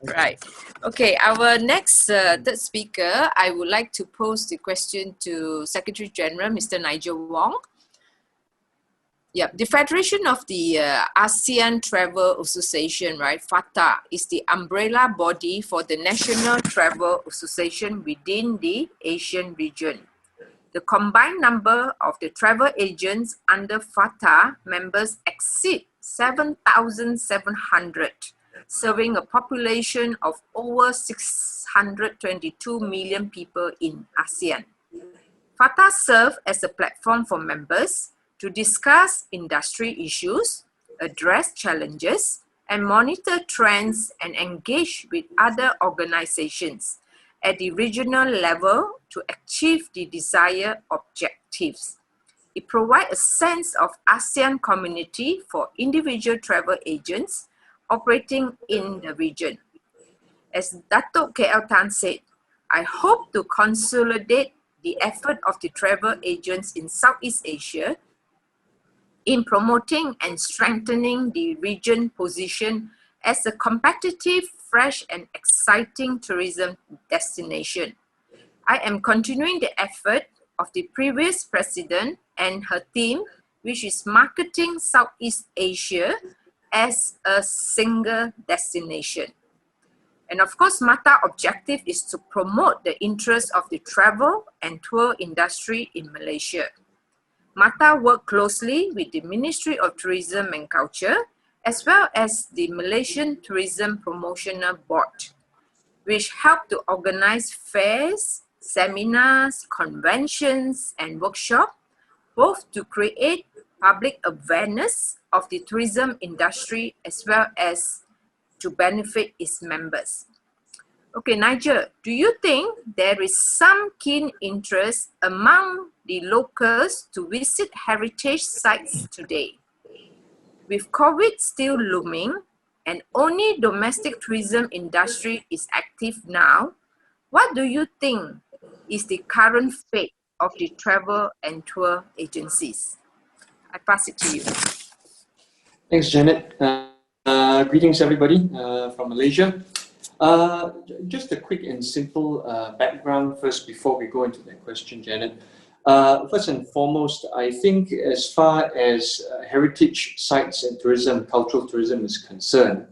Right. Okay, our next third speaker, I would like to pose the question to Secretary General, Mr. Nigel Wong. Yeah, the Federation of the ASEAN Travel Association, right, FATA, is the umbrella body for the National Travel Association within the Asian region. The combined number of the travel agents under FATA members exceed 7,700, serving a population of over 622 million people in ASEAN. FATA serves as a platform for members to discuss industry issues, address challenges, and monitor trends and engage with other organizations at the regional level to achieve the desired objectives. It provides a sense of ASEAN community for individual travel agents operating in the region. As Datuk KL Tan said, I hope to consolidate the effort of the travel agents in Southeast Asia in promoting and strengthening the region's position as a competitive, fresh, and exciting tourism destination. I am continuing the effort of the previous president and her team, which is marketing Southeast Asia as a single destination. And of course, MATA objective is to promote the interests of the travel and tour industry in Malaysia. MATA work closely with the Ministry of Tourism and Culture, as well as the Malaysian Tourism Promotional Board, which help to organize fairs, seminars, conventions, and workshops, both to create public awareness of the tourism industry as well as to benefit its members. Okay, Nigel, do you think there is some keen interest among the locals to visit heritage sites today? With COVID still looming and only domestic tourism industry is active now, what do you think is the current fate of the travel and tour agencies? I pass it to you. Thanks, Janet. Greetings, everybody from Malaysia. Just a quick and simple background first before we go into that question, Janet. First and foremost, I think as far as heritage sites and tourism, cultural tourism is concerned,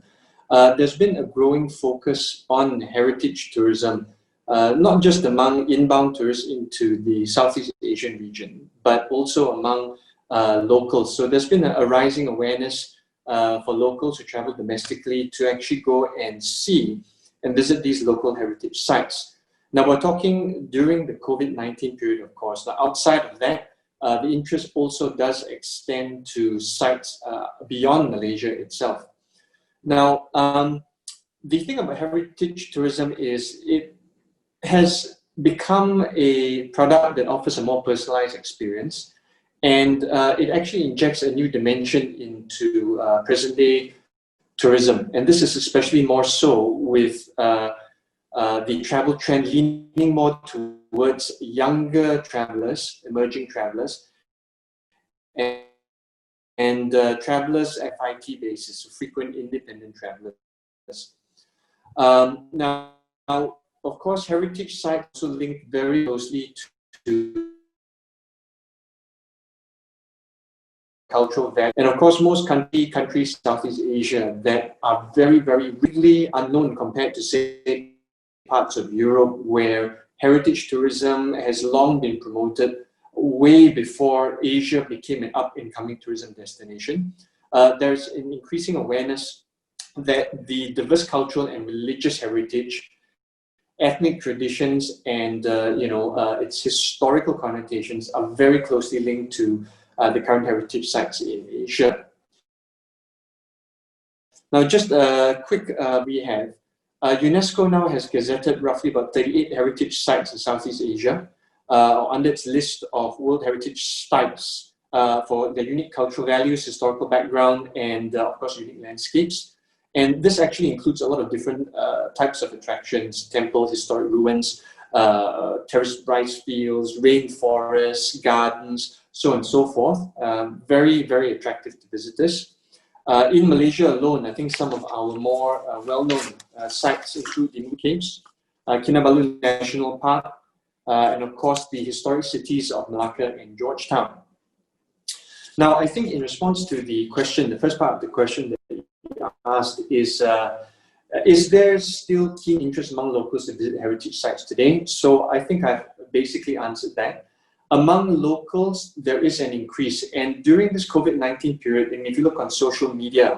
there's been a growing focus on heritage tourism, not just among inbound tourists into the Southeast Asian region, but also among locals. So there's been a rising awareness for locals who travel domestically to actually go and see and visit these local heritage sites. Now we're talking during the COVID-19 period, of course. Now outside of that, the interest also does extend to sites beyond Malaysia itself. Now, the thing about heritage tourism is it has become a product that offers a more personalized experience. And it actually injects a new dimension into present-day tourism. And this is especially more so with the travel trend leaning more towards younger travelers, emerging travelers, and travelers at FIT basis, so frequent independent travelers. Now, of course, heritage sites also link very closely to cultural value. And of course, most countries Southeast Asia that are very, very really unknown compared to, say, parts of Europe where heritage tourism has long been promoted way before Asia became an up-and-coming tourism destination. There's an increasing awareness that the diverse cultural and religious heritage, ethnic traditions, and its historical connotations are very closely linked to the current heritage sites in Asia. Now, just a quick recap. UNESCO now has gazetted roughly about 38 heritage sites in Southeast Asia under its list of World Heritage Sites for their unique cultural values, historical background, and of course, unique landscapes. And this actually includes a lot of different types of attractions: temples, historic ruins, terraced rice fields, rainforests, gardens, so on and so forth. Very, very attractive to visitors. In Malaysia alone, I think some of our more well-known sites include the Moon Caves, Kinabalu National Park, and of course the historic cities of Malacca and Georgetown. Now, I think in response to the question, the first part of the question that you asked is there still keen interest among locals to visit heritage sites today? So I think I've basically answered that. Among locals, there is an increase, and during this COVID-19 period, and if you look on social media,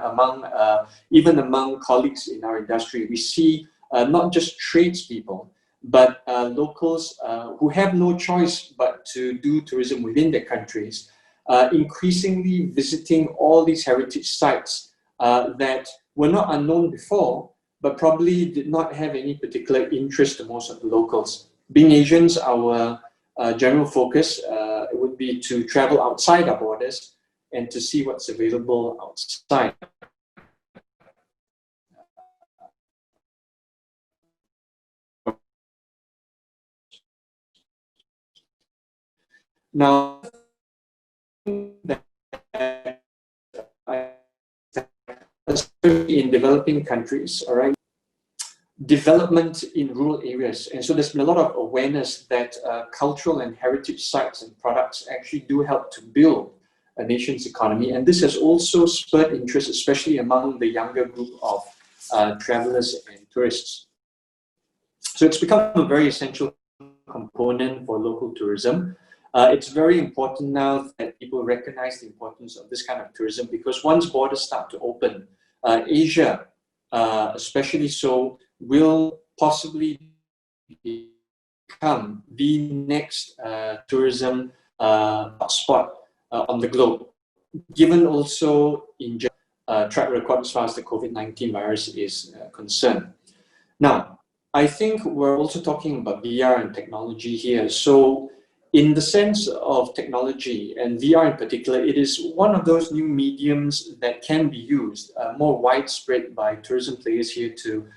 even among colleagues in our industry, we see not just tradespeople, but locals who have no choice but to do tourism within their countries, increasingly visiting all these heritage sites that were not unknown before, but probably did not have any particular interest to most of the locals. Being Asians, our general focus would be to travel outside our borders and to see what's available outside. Now, especially in developing countries, all right, development in rural areas. And so there's been a lot of awareness that cultural and heritage sites and products actually do help to build a nation's economy. And this has also spurred interest, especially among the younger group of travelers and tourists. So it's become a very essential component for local tourism. It's very important now that people recognize the importance of this kind of tourism, because once borders start to open, Asia, especially so, will possibly become the next tourism hotspot on the globe, given also in track record as far as the COVID-19 virus is concerned. Now, I think we're also talking about VR and technology here. So in the sense of technology, and VR in particular, it is one of those new mediums that can be used more widespread by tourism players here to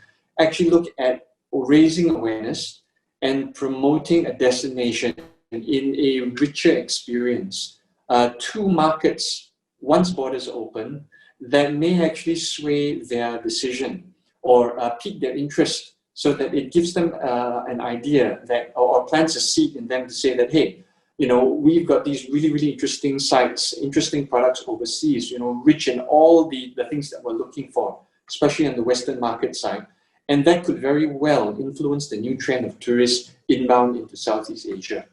actually look at raising awareness and promoting a destination in a richer experience to markets once borders open that may actually sway their decision or pique their interest, so that it gives them an idea that, or plants a seed in them to say that, hey, you know, we've got these really, really interesting sites, interesting products overseas, you know, rich in all the things that we're looking for, especially on the Western market side. And that could very well influence the new trend of tourists inbound into Southeast Asia.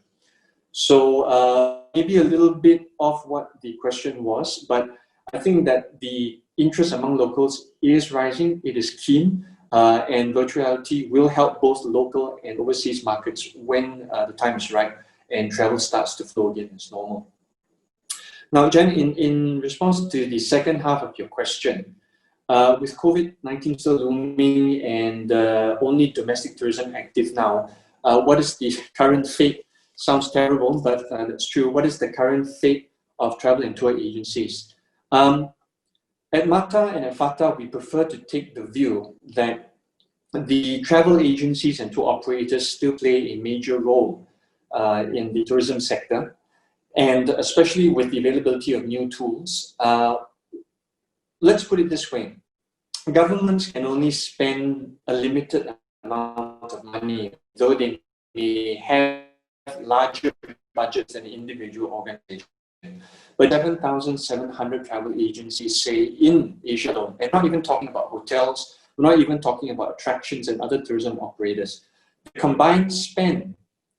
So maybe a little bit of what the question was, but I think that the interest among locals is rising, it is keen. And virtual reality will help both local and overseas markets when the time is right and travel starts to flow again as normal. Now, Jen, in response to the second half of your question, with COVID-19 still looming and only domestic tourism active now, what is the current fate? Sounds terrible, but that's true. What is the current fate of travel and tour agencies? At MATA and at FATA, we prefer to take the view that the travel agencies and tour operators still play a major role in the tourism sector, and especially with the availability of new tools. Let's put it this way. Governments can only spend a limited amount of money, though they may have larger budgets than individual organizations. But 7,700 travel agencies, say, in Asia alone, and not even talking about hotels, we're not even talking about attractions and other tourism operators. The combined spend,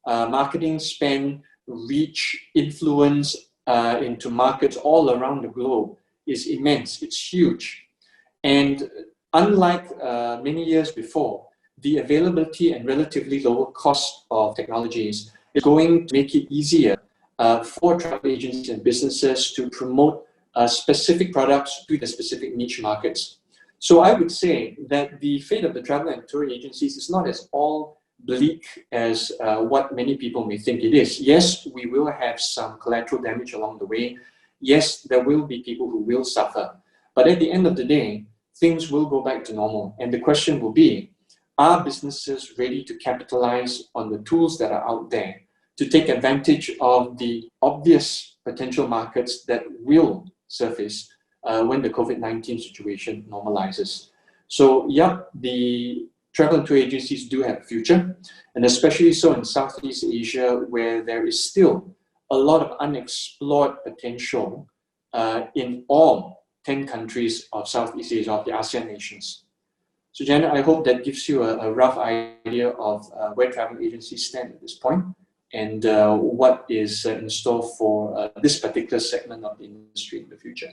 marketing spend, reach, influence into markets all around the globe is immense, it's huge. And unlike many years before, the availability and relatively lower cost of technologies is going to make it easier for travel agencies and businesses to promote specific products to the specific niche markets. So I would say that the fate of the travel and tour agencies is not as all bleak as what many people may think it is. Yes, we will have some collateral damage along the way. Yes, there will be people who will suffer. But at the end of the day, things will go back to normal. And the question will be, are businesses ready to capitalize on the tools that are out there to take advantage of the obvious potential markets that will surface when the COVID-19 situation normalizes. So, yeah, the travel and tour agencies do have a future, and especially so in Southeast Asia, where there is still a lot of unexplored potential in all 10 countries of Southeast Asia, of the ASEAN nations. So Janet, I hope that gives you a rough idea of where travel agencies stand at this point and what is in store for this particular segment of the industry in the future.